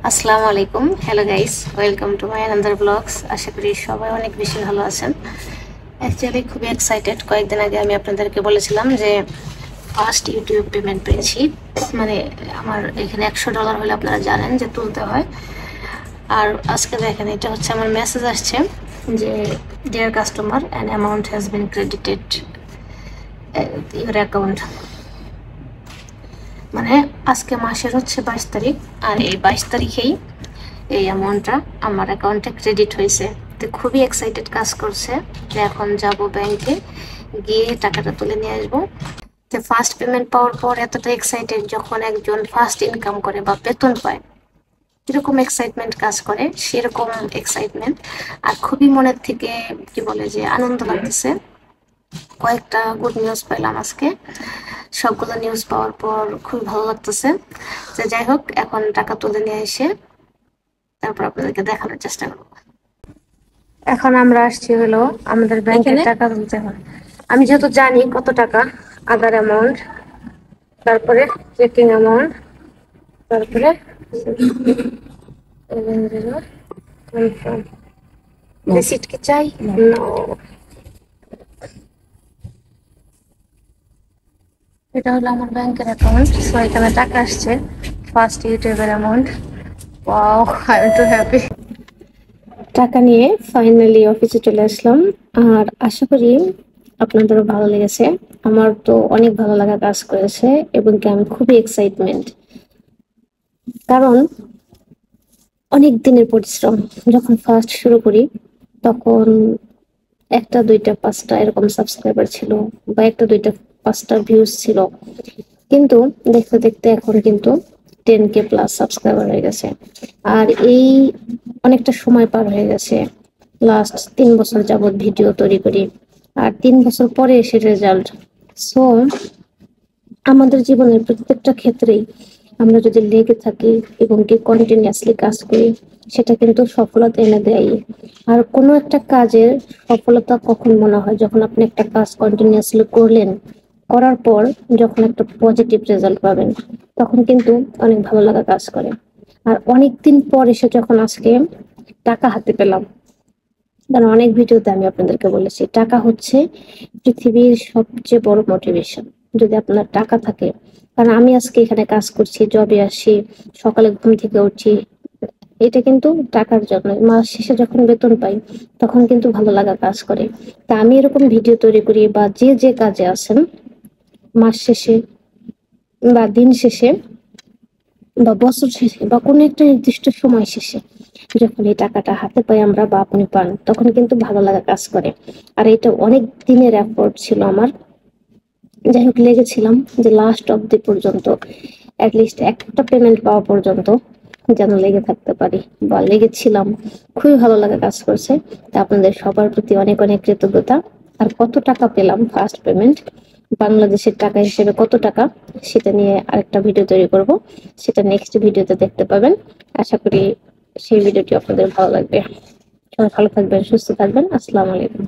আসসালামু আলাইকুম। Hello guys, welcome to my another vlogs. আশা করি সবাই অনেক বেশি ভালো আছেন। অ্যাকচুয়ালি খুবই এক্সাইটেড। কয়েকদিন আগে আমি আপনাদেরকে বলেছিলাম যে ফার্স্ট ইউটিউব পেমেন্ট পেয়েছি। মানে আমার এখানে $100 হলে আপনারা জানেন যে তুলতে হয়। আর আজকে দেখেন, এটা হচ্ছে আমার মেসেজ আসছে যে deer customer an amount has been credited your account. মানে আজকে মাসের হচ্ছে 22 তারিখ, আর এই 22 তারিখেই এই অ্যামাউন্টটা আমার অ্যাকাউন্টে ক্রেডিট হয়েছে। তো খুবই এক্সাইটেড কাজ করছে যে এখন যাব ব্যাংকে, গিয়ে টাকাটা তুলে নিয়ে আসবো। তো ফার্স্ট পেমেন্ট পাওয়ার পর এতটা এক্সাইটেড, যখন একজন ফার্স্ট ইনকাম করে বা বেতন পায় যেরকম এক্সাইটমেন্ট কাজ করে সেরকম এক্সাইটমেন্ট। আর খুবই মনের থেকে কি বলে যে আনন্দ লাগতেছে। কয়েকটা গুড নিউজ পেলাম আজকে। সবগুলো নিউজ পাওয়ার পর খুব ভালো লাগতেছে। যে যাই হোক, এখন টাকা তুলে নিয়ে এসে তারপর আপনাদেরকে দেখানোর চেষ্টা করবো। এখন আমরা আসছি হলো আমাদের ব্যাংকের টাকা তুলতে হয়। আমি যেহেতু জানি কত টাকা, আদার অ্যামাউন্ট, তারপরে চেকিং অ্যামাউন্ট, তারপরে রিসিট কি চাই? এটা হলো আমার ব্যাংকের অ্যাকাউন্ট। সো এখানে টাকা আসছে, ফার্স্ট ইউটিউবের amount. Wow, I am two happy. টাকা নিয়ে ফাইনালি অফিসে চলে আসলাম। আর আশা করি আপনাদেরও ভালো লেগেছে। আমার তো অনেক ভালো লাগা কাজ করেছে, এবং কি আমি খুবই এক্সাইটমেন্ট। কারণ অনেক দিনের পরিশ্রম। যখন ফার্স্ট শুরু করি তখন একটা দুইটা পাঁচটা এরকম সাবস্ক্রাইবার ছিল, বা একটা দুইটা পাঁচটা ভিউজ ছিল, কিন্তু দেখতে দেখতে এখন কিন্তু 10K প্লাস সাবস্ক্রাইবার হয়ে গেছে। আর এই অনেকটা সময় পার হয়ে গেছে, লাস্ট 3 বছর যাবৎ ভিডিও তৈরি করি, আর 3 বছর পরে এসে রেজাল্ট। সো আমাদের জীবনের প্রত্যেকটা ক্ষেত্রেই আমরা যদি লেগে থাকি এবং কি কন্টিনিউয়াসলি কাজ করি, সেটা কিন্তু সফলতা এনে দেয়। আর কোনো একটা কাজের সফলতা কখন মনে হয়, যখন আপনি একটা কাজ কন্টিনিউয়াসলি করলেন, করার পর যখন একটা পজিটিভ রেজাল্ট পাবেন, তখন কিন্তু অনেক ভালো লাগা কাজ করে। আর অনেক দিন পর এসে যখন আজকে টাকা হাতে পেলাম, কারণ অনেক ভিডিওতে আমি আপনাদেরকে বলেছি টাকা হচ্ছে পৃথিবীর সবচেয়ে বড় মোটিভেশন। যদি আপনার টাকা থাকে, কারণ আমি আজকে এখানে কাজ করছি, জবে আসি, সকালে ঘুম থেকে উঠি, এটা কিন্তু টাকার জন্য। মাস শেষে যখন বেতন পাই তখন কিন্তু ভালো লাগা কাজ করে। তা আমি এরকম ভিডিও তৈরি করি, বা যে যে কাজে আছেন, মাস শেষে বা দিন শেষে বা বছর শেষে বা কোনো একটা নির্দিষ্ট সময় শেষে যখন এই টাকাটা হাতে পাই আমরা, বা আপনি পান, তখন কিন্তু ভালো লাগা কাজ করে। আর এটা অনেক দিনের এফোর্ট ছিল আমার। যাই হোক, লেগেছিলাম যে লাস্ট অব্দি পর্যন্ত, অ্যাটলিস্ট একটা পেমেন্ট পাওয়া পর্যন্ত যেন লেগে থাকতে পারি, বা লেগেছিলাম। খুবই ভালো লাগা কাজ করছে। তা আপনাদের সবার প্রতি অনেক অনেক কৃতজ্ঞতা। আর কত টাকা পেলাম ফার্স্ট পেমেন্ট, বাংলাদেশের টাকা হিসেবে কত টাকা, সেটা নিয়ে আরেকটা ভিডিও তৈরি করব। সেটা নেক্সট ভিডিওতে দেখতে পাবেন। আশা করি সেই ভিডিওটি আপনাদের ভালো লাগবে। সবাই ভালো থাকবেন, সুস্থ থাকবেন। আসসালামু আলাইকুম।